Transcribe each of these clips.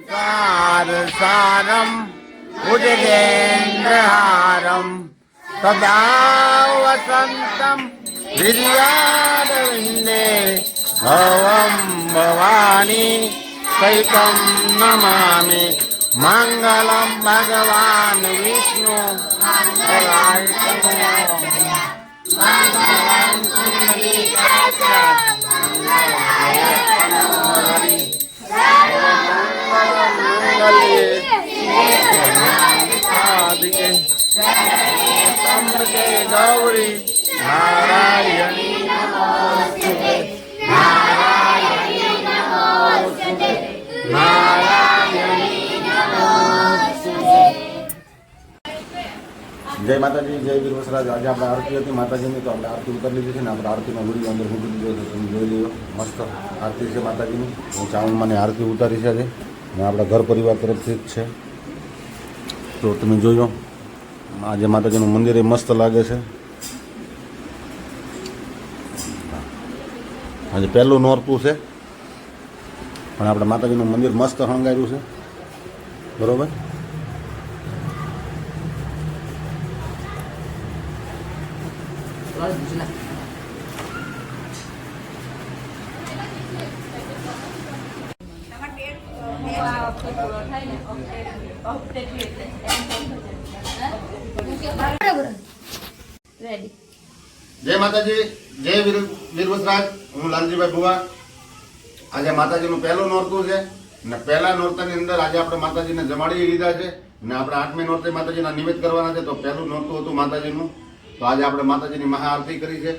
सारं उदितेन्द्रहारं सदा वसन्तं हृदयारविन्दे भवं भवानी सहितं नमामि मंगलम भगवान विष्णु मंगलम गौरी नारायणी नमोस्तुते नारायणी नमोस्तुते नारायणी। जय माताजी, जय वीर वसराज। आज આપણે આરતી હતી માતાજીની, તો આપણે આરતી ઉતારી લીધી છે ને આપણે આરતીનો વિડીયો અંદર મૂકી દીધો છે, તમે જોઈ લો. મસ્ત આરતી છે માતાજીની. હું ચાવણમાંની આરતી ઉતારી છે આજે, ને આપણા ઘર પરિવાર તરફથી જ છે. તો તમે જોયો, આજે માતાજીનું મંદિર એ મસ્ત લાગે છે. આજે પહેલું નોરતું છે, પણ આપણે માતાજીનું મંદિર મસ્ત શણગાર્યું છે. બરોબર. જય માતાજી, જય વીરવસરાજ. હું લાલજીભાઈ ભુવા. આજે માતાજીનું પહેલું નોરતું છે ને પહેલા નોરતાની અંદર આજે આપણે માતાજીને જમાડી લીધા છે ને આપણે 8મી નોરતે માતાજીના નિવેદ કરવાના છે. તો પહેલું નોરતું હતું માતાજીનું, તો આજે આપણે માતાજીની મહાઆરતી કરી છે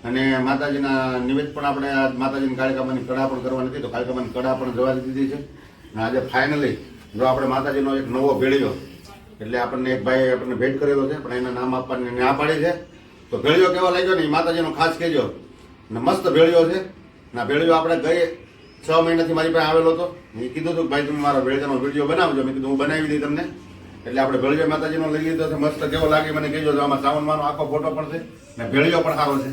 અને માતાજીના નિવેદ પણ આપણે માતાજીની કાળીકામાની કડા પણ કરવાની હતી, તો કાળીકામાની કડા પણ જવારી દીધી છે. અને આજે ફાઇનલી જો આપણે માતાજીનો એક નવો ભેળિયો, એટલે આપણને એક ભાઈ આપણને ભેટ કરેલો છે, પણ એના નામ આપવાની ના પાડી છે. તો ભેળિયો કેવો લાગ્યો ને એ માતાજીનો ખાસ કહેજો. ને મસ્ત ભેળિયો છે. ના ભેળિયો આપણે ગઈ 6 મહિનાથી મારી પાસે આવેલો હતો. મેં કીધું હતું કે ભાઈ તમે મારા ભેળિયાનો વિડીયો બનાવજો. મેં કીધું હું બનાવી દઈ તમને. એટલે આપણે ભેળિયો માતાજીનો લઈ લીધો છે. મસ્ત કેવો લાગે મને કહેજો. આમાં શ્રાવણમાંનો આખો ફોટો પણ છે ને ભેળિયો પણ સારો છે.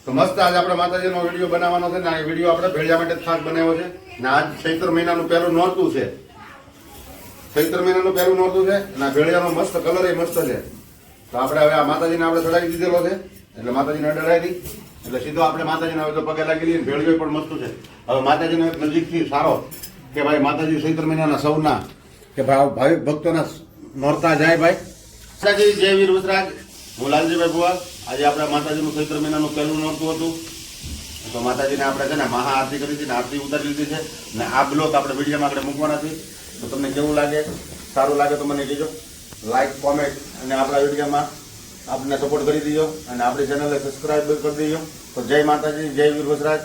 તો મસ્ત આજે આપણે માતાજીનો વિડીયો બનાવવાનો છે ને આ વિડીયો આપણે ભેળિયા માટે ખાસ બનાવ્યો છે. ને આજ ચૈત્ર મહિનાનું પહેલું નોરતું છે. ચૈત્ર મહિનાનું પહેલું નોરતું છે અને આ ભેળિયાનો મસ્ત કલર એ મસ્ત છે. તો આપણે હવે આ માતાજીને આપણે ચડાવી દીધેલો છે, એટલે માતાજીને અડાવી દી એટલે સીધો આપણે માતાજીને હવે તો પગે લાગી લઈએ. ભેળિયો પણ મસ્ત છે. હવે માતાજીનો એક નજીકથી સારો કે ભાઈ માતાજી ચૈત્ર મહિનાના સૌના કે ભાવિક ભક્તોના નોરતા જાય ભાઈ. માતાજી, જય વીર વસરાજ. હું લાલજીભાઈ ભુવા. આજે આપણે માતાજીનું ચૈત્ર મહિનાનું પહેલું નોરતું હતું, તો માતાજીને આપણે છે ને મહાઆરતી કરી હતી ને આરતી ઉતારી લીધી છે ને આ બ્લોક આપણે વિડીયોમાં આપણે મૂકવાના છે. તો તમને કેવું લાગે, સારું લાગે તો મને કહેજો. લાઈક, કોમેન્ટ અને આપણા વિડીયોમાં આપણને સપોર્ટ કરી દીજો અને આપણી ચેનલને સબસ્ક્રાઈબ કરી દીજો. તો જય માતાજી, જય વીર વસરાજ.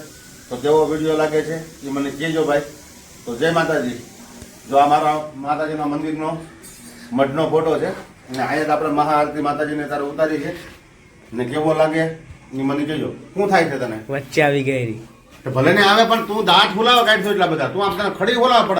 તો કેવો વિડીયો લાગે છે એ મને કહેજો ભાઈ. તો જય માતાજી. જો આ મારા માતાજીના મંદિરનો મઢનો ફોટો છે અને અહીંયા જ આપણે મહાઆરતી માતાજીને તારે ઉતારી છે ને કેવો લાગે એ મને કહેજો. શું થાય છે તને? વચ્ચે આવી ગઈ. ભલે ને આવે પણ તું દાંત ફુલાવા કાઢશો એટલા બધા. તું આપણે ખડી ફોલાવા પડે.